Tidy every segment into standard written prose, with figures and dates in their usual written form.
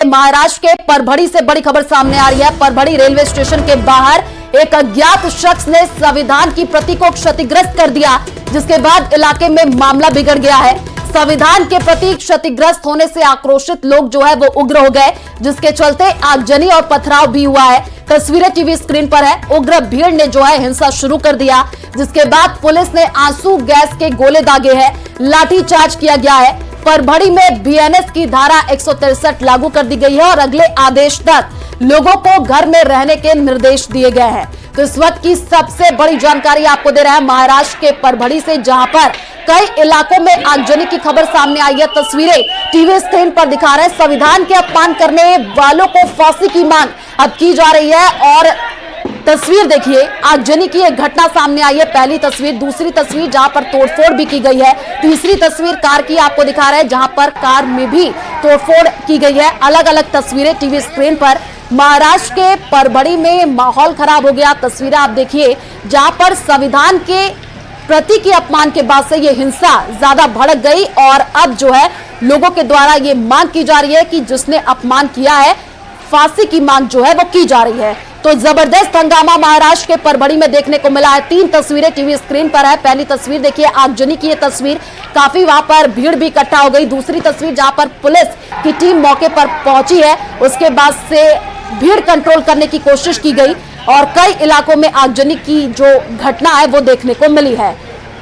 महाराष्ट्र के परभड़ी से बड़ी खबर सामने आ रही है। परभड़ी रेलवे स्टेशन के बाहर एक अज्ञात शख्स ने संविधान की प्रति को क्षतिग्रस्त कर दिया, जिसके बाद इलाके में मामला बिगड़ गया है। संविधान के प्रति क्षतिग्रस्त होने से आक्रोशित लोग जो है वो उग्र हो गए, जिसके चलते आगजनी और पथराव भी हुआ है। तस्वीरें टीवी स्क्रीन पर है। उग्र भीड़ ने जो है हिंसा शुरू कर दिया, जिसके बाद पुलिस ने आंसू गैस के गोले दागे हैं, लाठीचार्ज किया गया है। परभड़ी में बीएनएस की धारा 163 लागू कर दी गई है और अगले आदेश तक लोगों को घर में रहने के निर्देश दिए गए हैं। तो इस वक्त की सबसे बड़ी जानकारी आपको दे रहे हैं महाराष्ट्र के परभड़ी से, जहां पर कई इलाकों में आगजनी की खबर सामने आई है। तस्वीरें टीवी स्क्रीन पर दिखा रहे हैं। संविधान के अपमान करने वालों को फांसी की मांग अब की जा रही है और तस्वीर देखिए, आगजनी की एक घटना सामने आई है। पहली तस्वीर, दूसरी तस्वीर जहां पर तोड़फोड़ भी की गई है, तीसरी तस्वीर कार की आपको दिखा रहे हैं, जहां पर कार में भी तोड़फोड़ की गई है। अलग अलग तस्वीरें टीवी स्क्रीन पर। महाराष्ट्र के परभड़ी में माहौल खराब हो गया। तस्वीरें आप देखिए, जहां पर संविधान के प्रति के अपमान के बाद से ये हिंसा ज्यादा भड़क गई और अब जो है लोगों के द्वारा ये मांग की जा रही है कि जिसने अपमान किया है फांसी की मांग जो है वो की जा रही है। तो जबरदस्त हंगामा महाराष्ट्र के परभड़ी में देखने को मिला है। 3 तस्वीरें टीवी स्क्रीन पर है। पहली तस्वीर देखिए, आगजनी की ये तस्वीर, काफी वहां पर भीड़ भी इकट्ठा हो गई। दूसरी तस्वीर जहां पर पुलिस की टीम मौके पर पहुंची है, उसके बाद से भीड़ कंट्रोल करने की कोशिश की गई और कई इलाकों में आगजनी की जो घटना है वो देखने को मिली है।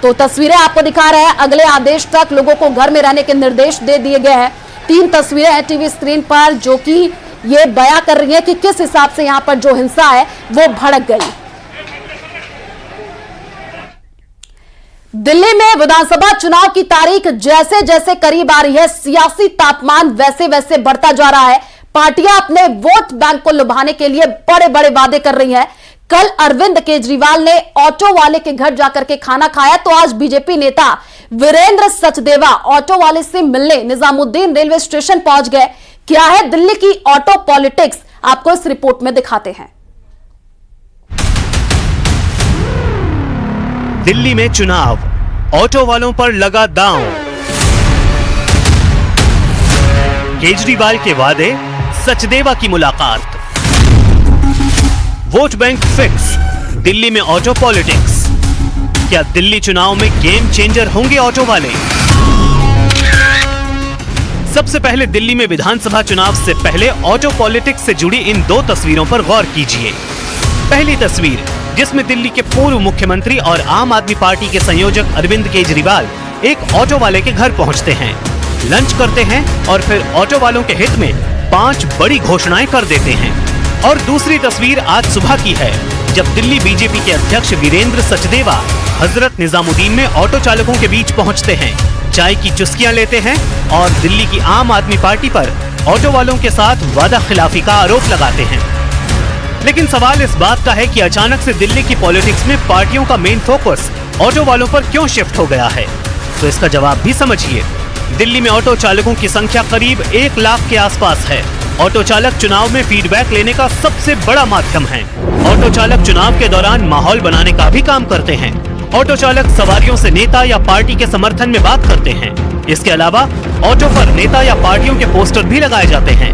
तो तस्वीरें आपको दिखा रहे हैं। अगले आदेश तक लोगों को घर में रहने के निर्देश दे दिए गए हैं। 3 तस्वीरें हैं टीवी स्क्रीन पर, जो कि ये बयां कर रही है कि किस हिसाब से यहां पर जो हिंसा है वो भड़क गई। दिल्ली में विधानसभा चुनाव की तारीख जैसे जैसे करीब आ रही है, सियासी तापमान वैसे वैसे बढ़ता जा रहा है। पार्टियां अपने वोट बैंक को लुभाने के लिए बड़े बड़े वादे कर रही हैं। कल अरविंद केजरीवाल ने ऑटो वाले के घर जाकर के खाना खाया, तो आज बीजेपी नेता वीरेंद्र सचदेवा ऑटो वाले से मिलने निजामुद्दीन रेलवे स्टेशन पहुंच गए। क्या है दिल्ली की ऑटो पॉलिटिक्स, आपको इस रिपोर्ट में दिखाते हैं। दिल्ली में चुनाव, ऑटो वालों पर लगा दांव। केजरीवाल के वादे, सचदेवा की मुलाकात। वोट बैंक फिक्स, दिल्ली में ऑटो पॉलिटिक्स। क्या दिल्ली चुनाव में गेम चेंजर होंगे ऑटो वाले? सबसे पहले दिल्ली में विधानसभा चुनाव से पहले ऑटो पॉलिटिक्स से जुड़ी इन 2 तस्वीरों पर गौर कीजिए। पहली तस्वीर, जिसमें दिल्ली के पूर्व मुख्यमंत्री और आम आदमी पार्टी के संयोजक अरविंद केजरीवाल एक ऑटो वाले के घर पहुंचते हैं, लंच करते हैं और फिर ऑटो वालों के हित में 5 बड़ी घोषणाएं कर देते हैं। और दूसरी तस्वीर आज सुबह की है, जब दिल्ली बीजेपी के अध्यक्ष वीरेंद्र सचदेवा हजरत निजामुद्दीन में ऑटो चालकों के बीच पहुंचते हैं, चाय की चुस्कियां लेते हैं और दिल्ली की आम आदमी पार्टी पर ऑटो वालों के साथ वादा खिलाफी का आरोप लगाते हैं। लेकिन सवाल इस बात का है कि अचानक से दिल्ली की पॉलिटिक्स में पार्टियों का मेन फोकस ऑटो वालों पर क्यों शिफ्ट हो गया है, तो इसका जवाब भी समझिए। दिल्ली में ऑटो चालकों की संख्या करीब 1 लाख के आसपास है। ऑटो चालक चुनाव में फीडबैक लेने का सबसे बड़ा माध्यम है। ऑटो चालक चुनाव के दौरान माहौल बनाने का भी काम करते हैं। ऑटो चालक सवारियों से नेता या पार्टी के समर्थन में बात करते हैं। इसके अलावा ऑटो पर नेता या पार्टियों के पोस्टर भी लगाए जाते हैं।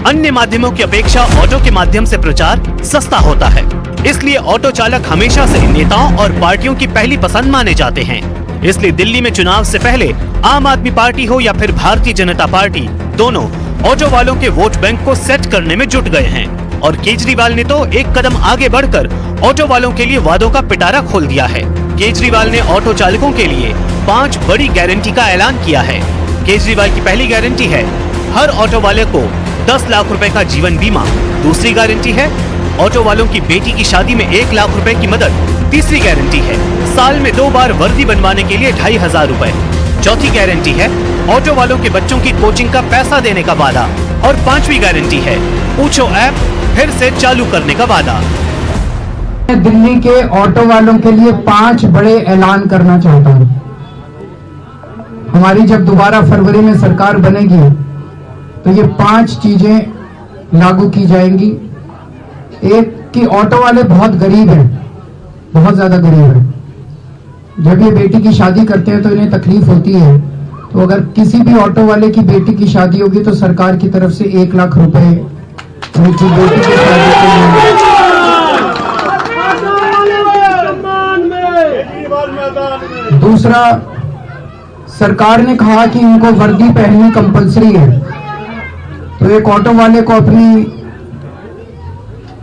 अन्य माध्यमों की अपेक्षा ऑटो के माध्यम से प्रचार सस्ता होता है, इसलिए ऑटो चालक हमेशा से नेताओं और पार्टियों की पहली पसंद माने जाते हैं। इसलिए दिल्ली में चुनाव से पहले आम आदमी पार्टी हो या फिर भारतीय जनता पार्टी, दोनों ऑटो वालों के वोट बैंक को सेट करने में जुट गए हैं। और केजरीवाल ने तो एक कदम आगे बढ़कर ऑटो वालों के लिए वादों का पिटारा खोल दिया है। केजरीवाल ने ऑटो चालकों के लिए 5 बड़ी गारंटी का ऐलान किया है। केजरीवाल की पहली गारंटी है हर ऑटो वाले को 10 लाख रुपए का जीवन बीमा। दूसरी गारंटी है ऑटो वालों की बेटी की शादी में 1 लाख रुपए की मदद। तीसरी गारंटी है साल में 2 बार वर्दी बनवाने के लिए 2500 रुपए। चौथी गारंटी है ऑटो वालों के बच्चों की कोचिंग का पैसा देने का वादा। और 5वीं गारंटी है पूछो ऐप फिर से चालू करने का वादा। दिल्ली के ऑटो वालों के लिए 5 बड़े ऐलान करना चाहता हूं। हमारी जब दोबारा फरवरी में सरकार बनेगी तो ये 5 चीजें लागू की जाएंगी। एक कि ऑटो वाले बहुत गरीब हैं, बहुत ज्यादा गरीब हैं। जब ये बेटी की शादी करते हैं तो इन्हें तकलीफ होती है तो अगर किसी भी ऑटो वाले की बेटी की शादी होगी तो सरकार की तरफ से 1 लाख रुपए उनकी बेटी की शादी के लिए। दूसरा, सरकार ने कहा कि इनको वर्दी पहननी कंपलसरी है, तो एक ऑटो वाले को अपनी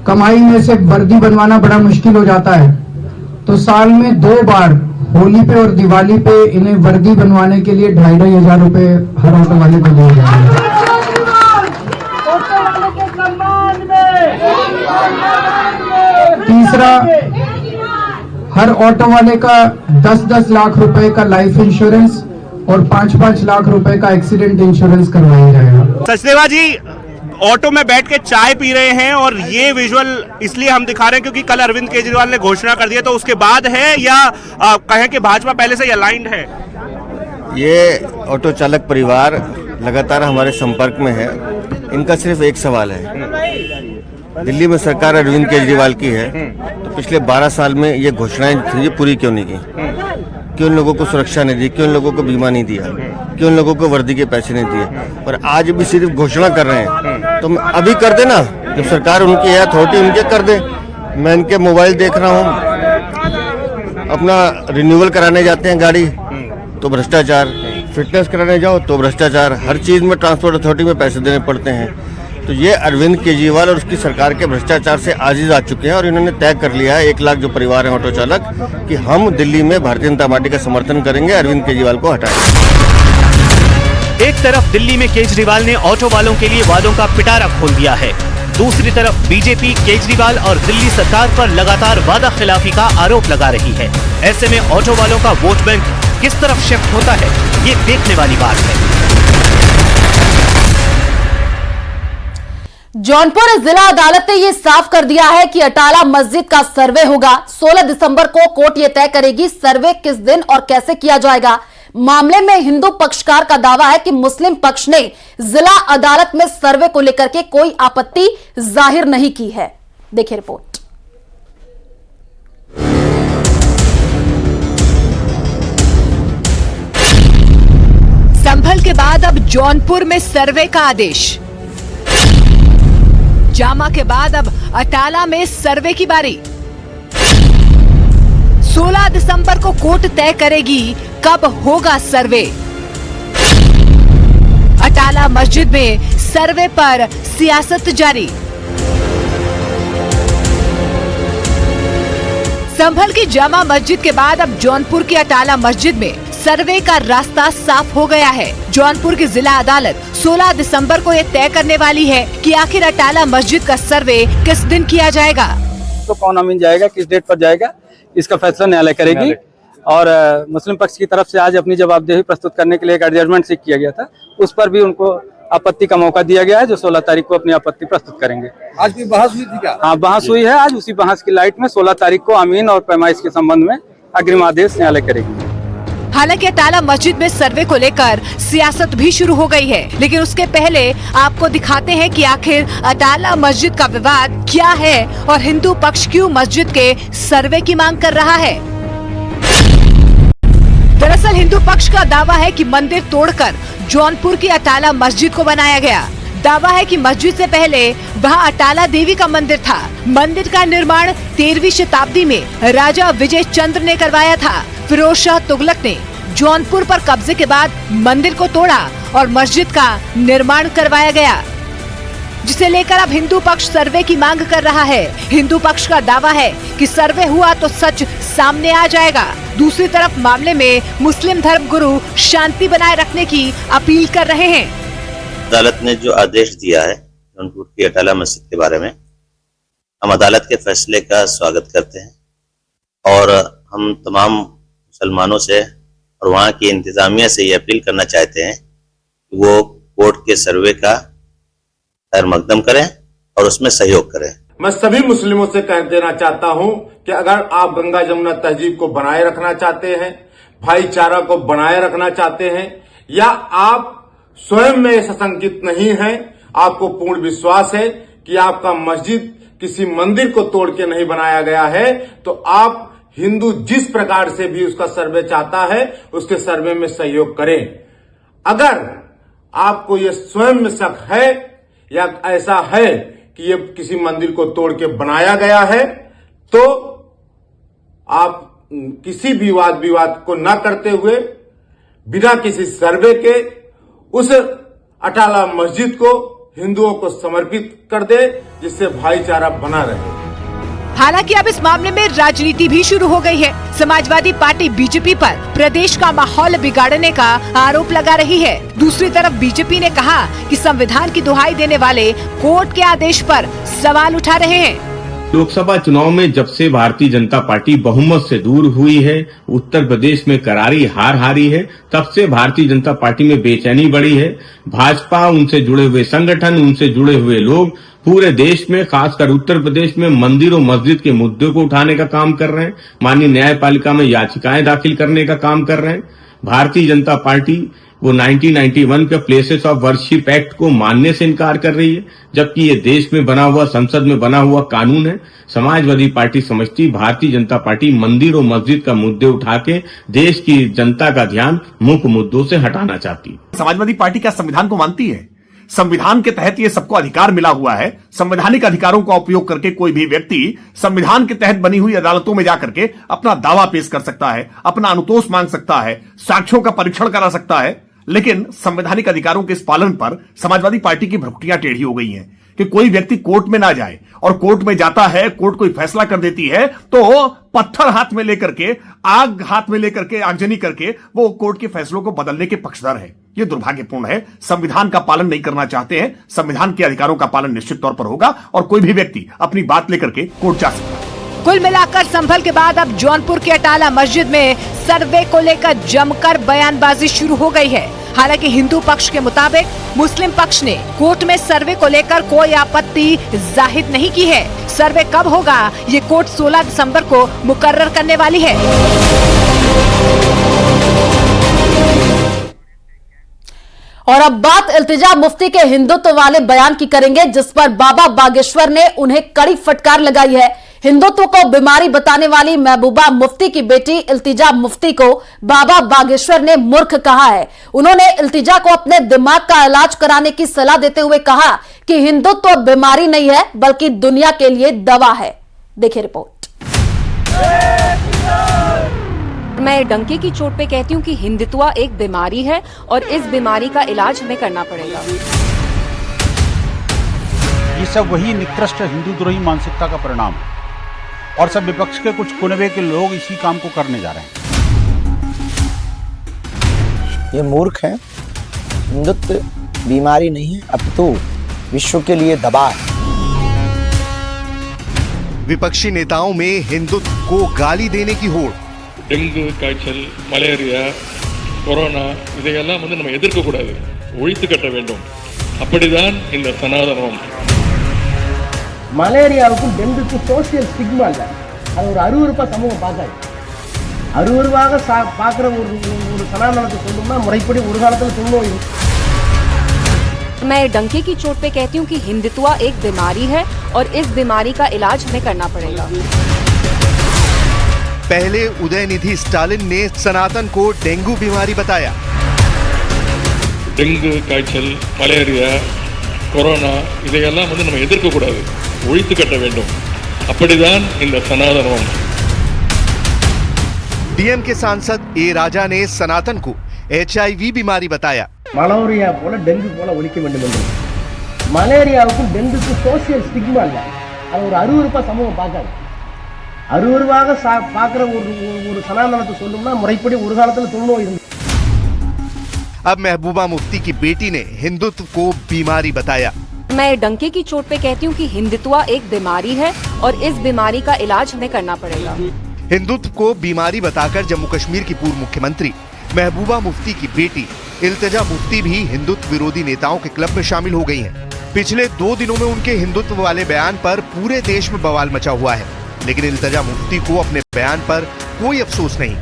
कमाई में से वर्दी बनवाना बड़ा मुश्किल हो जाता है, तो साल में 2 बार होली पे और दिवाली पे इन्हें वर्दी बनवाने के लिए 2,500 रुपए हर ऑटो वाले को दिए जाएंगे। तीसरा, हर ऑटो वाले का 10-10 लाख रुपए का लाइफ इंश्योरेंस और 5-5 लाख रुपए का एक्सीडेंट इंश्योरेंस करवाया जाएगा। सचदेवा जी ऑटो में बैठ के चाय पी रहे हैं और ये विजुअल इसलिए हम दिखा रहे हैं क्योंकि कल अरविंद केजरीवाल ने घोषणा कर दिया, तो उसके बाद है या कहें कि भाजपा पहले से अलाइंड है? ये ऑटो चालक परिवार लगातार हमारे संपर्क में है। इनका सिर्फ एक सवाल है, दिल्ली में सरकार अरविंद केजरीवाल की है, तो पिछले 12 साल में ये घोषणाएं थी, ये पूरी क्यों नहीं की? क्यों लोगों को सुरक्षा नहीं दी? क्यों लोगों को बीमा नहीं दिया? क्यों लोगों को वर्दी के पैसे नहीं दिए? पर आज भी सिर्फ घोषणा कर रहे हैं, तो अभी कर देना, जब सरकार उनकी है, अथॉरिटी उनके कर दे। मैं इनके मोबाइल देख रहा हूँ, अपना रिन्यूअल कराने जाते हैं गाड़ी तो भ्रष्टाचार, फिटनेस कराने जाओ तो भ्रष्टाचार, हर चीज में ट्रांसपोर्ट अथॉरिटी में पैसे देने पड़ते हैं। तो ये अरविंद केजरीवाल और उसकी सरकार के भ्रष्टाचार से आजिज आ चुके हैं और इन्होंने तय कर लिया है, 1 लाख जो परिवार है ऑटो चालक, कि हम दिल्ली में भारतीय जनता पार्टी का समर्थन करेंगे, अरविंद केजरीवाल को हटाएंगे। एक तरफ दिल्ली में केजरीवाल ने ऑटो वालों के लिए वादों का पिटारा खोल दिया है, दूसरी तरफ बीजेपी केजरीवाल और दिल्ली सरकार पर लगातार वादा खिलाफी का आरोप लगा रही है। ऐसे में ऑटो वालों का वोट बैंक किस तरफ शिफ्ट होता है, ये देखने वाली बात है। जौनपुर जिला अदालत ने यह साफ कर दिया है कि अटाला मस्जिद का सर्वे होगा। 16 दिसंबर को कोर्ट यह तय करेगी सर्वे किस दिन और कैसे किया जाएगा। मामले में हिंदू पक्षकार का दावा है कि मुस्लिम पक्ष ने जिला अदालत में सर्वे को लेकर के कोई आपत्ति जाहिर नहीं की है। देखिए रिपोर्ट। संभल के बाद अब जौनपुर में सर्वे का आदेश, जामा के बाद अब अटाला में सर्वे की बारी। 16 दिसंबर को कोर्ट तय करेगी कब होगा सर्वे। अटाला मस्जिद में सर्वे पर सियासत जारी। संभल की जामा मस्जिद के बाद अब जौनपुर की अटाला मस्जिद में सर्वे का रास्ता साफ हो गया है। जौनपुर की जिला अदालत 16 दिसंबर को ये तय करने वाली है कि आखिर अटाला मस्जिद का सर्वे किस दिन किया जाएगा। तो कौन अमीन जाएगा, किस डेट पर जाएगा, इसका फैसला न्यायालय करेगी। और मुस्लिम पक्ष की तरफ से आज अपनी जवाबदेही प्रस्तुत करने के लिए एक एडजमेंट सीख किया गया था, उस पर भी उनको आपत्ति का मौका दिया गया है, जो 16 तारीख को अपनी आपत्ति प्रस्तुत करेंगे। आज की बहस हुई थी क्या? हाँ, बहस हुई है। आज उसी बहस की लाइट में 16 तारीख को अमीन और पैमाइश के संबंध में अग्रिम आदेश न्यायालय करेगी। हालांकि अटाला मस्जिद में सर्वे को लेकर सियासत भी शुरू हो गई है, लेकिन उसके पहले आपको दिखाते हैं कि आखिर अटाला मस्जिद का विवाद क्या है और हिंदू पक्ष क्यों मस्जिद के सर्वे की मांग कर रहा है। दरअसल हिंदू पक्ष का दावा है कि मंदिर तोड़कर जौनपुर की अटाला मस्जिद को बनाया गया। दावा है कि मस्जिद से पहले वहां अटाला देवी का मंदिर था। मंदिर का निर्माण 13वीं शताब्दी में राजा विजय चंद्र ने करवाया था। फिरोज शाह तुगलक ने जौनपुर पर कब्जे के बाद मंदिर को तोड़ा और मस्जिद का निर्माण करवाया गया, जिसे लेकर अब हिंदू पक्ष सर्वे की मांग कर रहा है। हिंदू पक्ष का दावा है कि सर्वे हुआ तो सच सामने आ जाएगा। दूसरी तरफ मामले में मुस्लिम धर्म गुरु शांति बनाए रखने की अपील कर रहे हैं। अदालत ने जो आदेश दिया है जौनपुर की अटाला मस्जिद के बारे में, हम अदालत के फैसले का स्वागत करते हैं और हम तमाम मुसलमानों से और वहाँ की इंतजामिया से ये अपील करना चाहते हैं कि वो कोर्ट के सर्वे का खैर मकदम करें और उसमें सहयोग करें। मैं सभी मुस्लिमों से कह देना चाहता हूं कि अगर आप गंगा जमुना तहजीब को बनाए रखना चाहते हैं, भाईचारा को बनाए रखना चाहते हैं, या आप स्वयं में सशंकित नहीं हैं, आपको पूर्ण विश्वास है कि आपका मस्जिद किसी मंदिर को तोड़ के नहीं बनाया गया है, तो आप हिंदू जिस प्रकार से भी उसका सर्वे चाहता है उसके सर्वे में सहयोग करें। अगर आपको ये स्वयं में शक है या ऐसा है कि ये किसी मंदिर को तोड़ के बनाया गया है, तो आप किसी भी वाद विवाद को न करते हुए बिना किसी सर्वे के उस अटाला मस्जिद को हिंदुओं को समर्पित कर दे, जिससे भाईचारा बना रहे। हालांकि अब इस मामले में राजनीति भी शुरू हो गई है। समाजवादी पार्टी बीजेपी पर प्रदेश का माहौल बिगाड़ने का आरोप लगा रही है। दूसरी तरफ बीजेपी ने कहा कि संविधान की दुहाई देने वाले कोर्ट के आदेश पर सवाल उठा रहे हैं। लोकसभा चुनाव में जब से भारतीय जनता पार्टी बहुमत से दूर हुई है, उत्तर प्रदेश में करारी हार हारी है, तब से भारतीय जनता पार्टी में बेचैनी बढ़ी है। भाजपा, उनसे जुड़े हुए संगठन, उनसे जुड़े हुए लोग पूरे देश में, खासकर उत्तर प्रदेश में मंदिर और मस्जिद के मुद्दे को उठाने का काम कर रहे हैं। माननीय न्यायपालिका में याचिकाएं दाखिल करने का काम कर रहे हैं। भारतीय जनता पार्टी वो 1991 के प्लेसेस ऑफ वर्शिप एक्ट को मानने से इनकार कर रही है, जबकि ये देश में बना हुआ, संसद में बना हुआ कानून है। समाजवादी पार्टी समझती भारतीय जनता पार्टी मंदिर और मस्जिद का मुद्दे उठा के देश की जनता का ध्यान मुख्य मुद्दों से हटाना चाहती है। समाजवादी पार्टी क्या संविधान को मानती है? संविधान के तहत ये सबको अधिकार मिला हुआ है। संवैधानिक अधिकारों का उपयोग करके कोई भी व्यक्ति संविधान के तहत बनी हुई अदालतों में जाकर के अपना दावा पेश कर सकता है, अपना अनुतोष मांग सकता है, साक्ष्यों का परीक्षण करा सकता है। लेकिन संवैधानिक अधिकारों के इस पालन पर समाजवादी पार्टी की भ्रुकुटियां टेढ़ी हो गई हैं कि कोई व्यक्ति कोर्ट में ना जाए, और कोर्ट में जाता है, कोर्ट कोई फैसला कर देती है तो पत्थर हाथ में लेकर के, आग हाथ में लेकर के, आगजनी करके वो कोर्ट के फैसलों को बदलने के पक्षधर है। ये दुर्भाग्यपूर्ण है। संविधान का पालन नहीं करना चाहते हैं। संविधान के अधिकारों का पालन निश्चित तौर पर होगा और कोई भी व्यक्ति अपनी बात लेकर के कोर्ट जा सकता है। कुल मिलाकर संभल के बाद अब जौनपुर के अटाला मस्जिद में सर्वे को लेकर जमकर बयानबाजी शुरू हो गई है। हालांकि हिंदू पक्ष के मुताबिक मुस्लिम पक्ष ने कोर्ट में सर्वे को लेकर कोई आपत्ति जाहिर नहीं की है। सर्वे कब होगा ये कोर्ट 16 दिसंबर को मुकर्रर करने वाली है। और अब बात इल्तिजा मुफ्ती के हिंदुत्व वाले बयान की करेंगे, जिस पर बाबा बागेश्वर ने उन्हें कड़ी फटकार लगाई है। हिंदुत्व को बीमारी बताने वाली महबूबा मुफ्ती की बेटी इल्तिजा मुफ्ती को बाबा बागेश्वर ने मूर्ख कहा है। उन्होंने इल्तिजा को अपने दिमाग का इलाज कराने की सलाह देते हुए कहा कि हिंदुत्व बीमारी नहीं है बल्कि दुनिया के लिए दवा है। देखिए रिपोर्ट। मैं डंके की चोट पे कहती हूँ कि हिंदुत्व एक बीमारी है और इस बीमारी का इलाज हमें करना पड़ेगा। ये सब वही निकृष्ट हिंदूद्रोही मानसिकता का परिणाम है और सब विपक्ष के कुछ कुनबे के लोग इसी काम को करने जा रहे हैं। ये मूर्ख है। हिंदुत्व बीमारी नहीं है, अपितु विश्व के लिए दवा है। विपक्षी नेताओं में हिंदुत्व को गाली देने की होड़। டெங்கு காய்ச்சல், மலேரியா, கொரோனா இதையெல்லாம் நம்ம எதிர்க்க கூடாது, ஒழித்து கட்ட வேண்டும். அப்படிதான் இந்த சனாதனம். மலேரியாவுக்கும் டெங்குக்கும் சோசியல் ஸ்டிக்மா இல்லை, அது ஒரு அருவருப்பா சமூகம் பார்க்காது. அருவருவாக பார்க்குற ஒரு சனாதனத்தை சொல்லணும்னா முறைப்படி ஒரு காலத்தில் சொல்லணும். मैं डंके की चोट पे कहती हूँ कि हिंदुत्व एक बीमारी है और इस बीमारी का इलाज हमें करना पड़ेगा। पहले उदयनिधि स्टालिन ने सनातन को डेंगू बीमारी बताया। டெங்கு காய்ச்சல், மலேரியா, கொரோனா இதையெல்லாம் நம்ம எதிர்க்க கூடாது, ஒழித்து கட்ட வேண்டும். அப்படிதான் இந்த சனாதனம். डीएम के सांसद ए राजा ने सनातन को HIV बीमारी बताया। மலேரியா போல டெங்கு போல ஒழிக்க வேண்டும் என்று. மலேரியாவுக்கும் டெங்குக்கும் சோசியல் ஸ்டிக்மா இல்லை, அது ஒரு அருவருப்பா சமூகம் பார்க்காது. அருவருவாக பார்க்குற ஒரு சனாதனத்தை சொல்லணும்னா முறைப்படி ஒரு காலத்தில் சொல்லணும். अब महबूबा मुफ्ती की बेटी ने हिंदुत्व को बीमारी बताया। मैं डंके की चोट पे कहती हूँ कि हिंदुत्व एक बीमारी है और इस बीमारी का इलाज हमें करना पड़ेगा। हिंदुत्व को बीमारी बताकर जम्मू कश्मीर की पूर्व मुख्यमंत्री महबूबा मुफ्ती की बेटी इल्तिजा मुफ्ती भी हिंदुत्व विरोधी नेताओं के क्लब में शामिल हो गई हैं। पिछले 2 दिनों में उनके हिंदुत्व वाले बयान पर पूरे देश में बवाल मचा हुआ है, लेकिन इल्तिजा मुफ्ती को अपने बयान पर कोई अफसोस नहीं।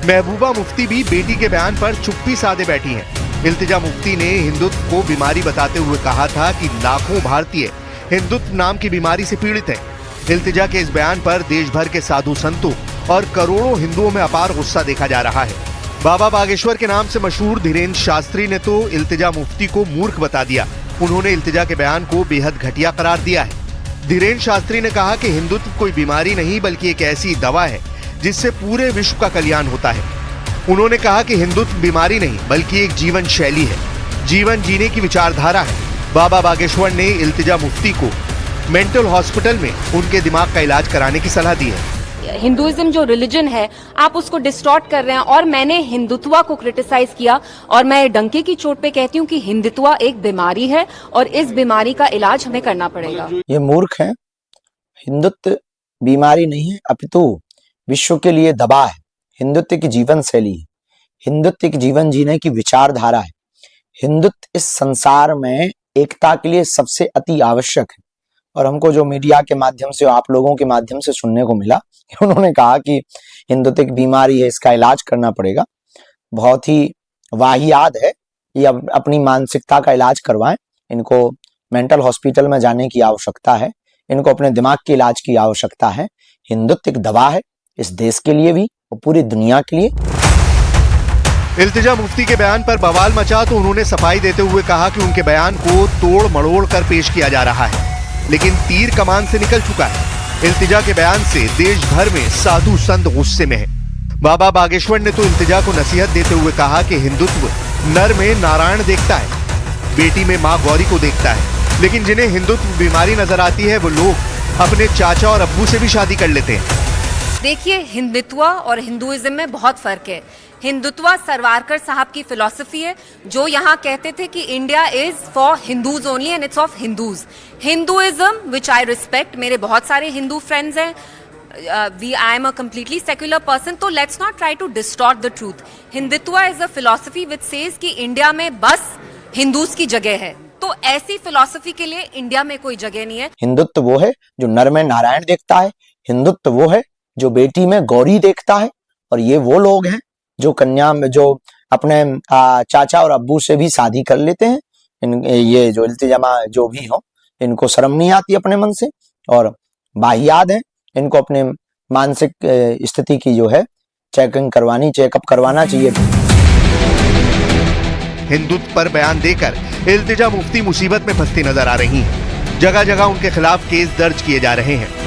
महबूबा मुफ्ती भी बेटी के बयान पर चुप्पी साधे बैठी हैं। इल्तिजा मुफ्ती ने हिंदुत्व को बीमारी बताते हुए कहा था कि लाखों भारतीय हिंदुत्व नाम की बीमारी से पीड़ित हैं। इल्तिजा के इस बयान पर देश भर के साधु संतों और करोड़ों हिंदुओं में अपार गुस्सा देखा जा रहा है। बाबा बागेश्वर के नाम से मशहूर धीरेन्द्र शास्त्री ने तो इल्तिजा मुफ्ती को मूर्ख बता दिया। उन्होंने इल्तिजा के बयान को बेहद घटिया करार दिया है। धीरेन्द्र शास्त्री ने कहा कि हिंदुत्व कोई बीमारी नहीं बल्कि एक ऐसी दवा है जिससे पूरे विश्व का कल्याण होता है। उन्होंने कहा कि हिंदुत्व बीमारी नहीं बल्कि एक जीवन शैली है, जीवन जीने की विचारधारा है। बाबा बागेश्वर ने इल्तिजा मुफ्ती को मेंटल हॉस्पिटल में उनके दिमाग का इलाज कराने की सलाह दी है। हिंदुइज्म जो रिलीजन है आप उसको डिस्टॉर्ट कर रहे हैं और मैंने हिंदुत्व को क्रिटिसाइज किया और मैं डंके की चोट पे कहती हूँ कि हिंदुत्व एक बीमारी है और इस बीमारी का इलाज हमें करना पड़ेगा। ये मूर्ख हैं। हिंदुत्व बीमारी नहीं है अपितु विश्व के लिए दवा है। हिंदुत्व की जीवन शैली है। हिंदुत्व की जीवन जीने की विचारधारा है। हिंदुत्व इस संसार में एकता के लिए सबसे अति आवश्यक है। और हमको जो मीडिया के माध्यम से, आप लोगों के माध्यम से सुनने को मिला, उन्होंने कहा कि हिंदुत्व की बीमारी है, इसका इलाज करना पड़ेगा, बहुत ही वाहियात है। ये अपनी मानसिकता का इलाज करवाएं। इनको मेंटल हॉस्पिटल में जाने की आवश्यकता है। इनको अपने दिमाग के इलाज की आवश्यकता है। हिंदुत्व एक दवा है, इस देश के लिए भी और पूरी दुनिया के लिए। इल्तिजा मुफ्ती के बयान पर बवाल मचा तो उन्होंने सफाई देते हुए कहा कि उनके बयान को तोड़ मड़ोड़ कर पेश किया जा रहा है, लेकिन तीर कमान से निकल चुका है। इल्तिजा के बयान से देश भर में साधु संत गुस्से में है। बाबा बागेश्वर ने तो इल्तिजा को नसीहत देते हुए कहा कि हिंदुत्व नर में नारायण देखता है, बेटी में माँ गौरी को देखता है, लेकिन जिन्हें हिंदुत्व बीमारी नजर आती है वो लोग अपने चाचा और अब्बू से भी शादी कर लेते हैं। देखिए, हिंदुत्व और हिंदुइज्म में बहुत फर्क है। हिंदुत्व सरवारकर साहब की फिलॉसफी है जो यहाँ कहते थे कि India is for Hindus only and it's of Hindus. Hinduism which I respect, मेरे बहुत सारे हिंदू फ्रेंड्स हैं, I am a completely secular person, तो let's not try to distort the truth. Hindutva is a philosophy which says कि इंडिया में बस हिंदूज की जगह है, तो ऐसी फिलॉसफी के लिए इंडिया में कोई जगह नहीं है। हिंदुत्व वो है जो नर में नारायण देखता है। हिंदुत्व वो है जो बेटी में गौरी देखता है। और ये वो लोग हैं जो कन्या में जो अपने चाचा और अब्बू से भी शादी कर लेते हैं। ये जो इल्तिजामा जो भी हो, इनको शर्म नहीं आती अपने मन से और वाहियात है। इनको अपने मानसिक स्थिति की जो है चेकअप करवाना चाहिए। हिंदुत्व पर बयान देकर इल्तिजा मुफ्ती मुसीबत में फंसती नजर आ रही हैं। जगह जगह उनके खिलाफ केस दर्ज किए जा रहे हैं।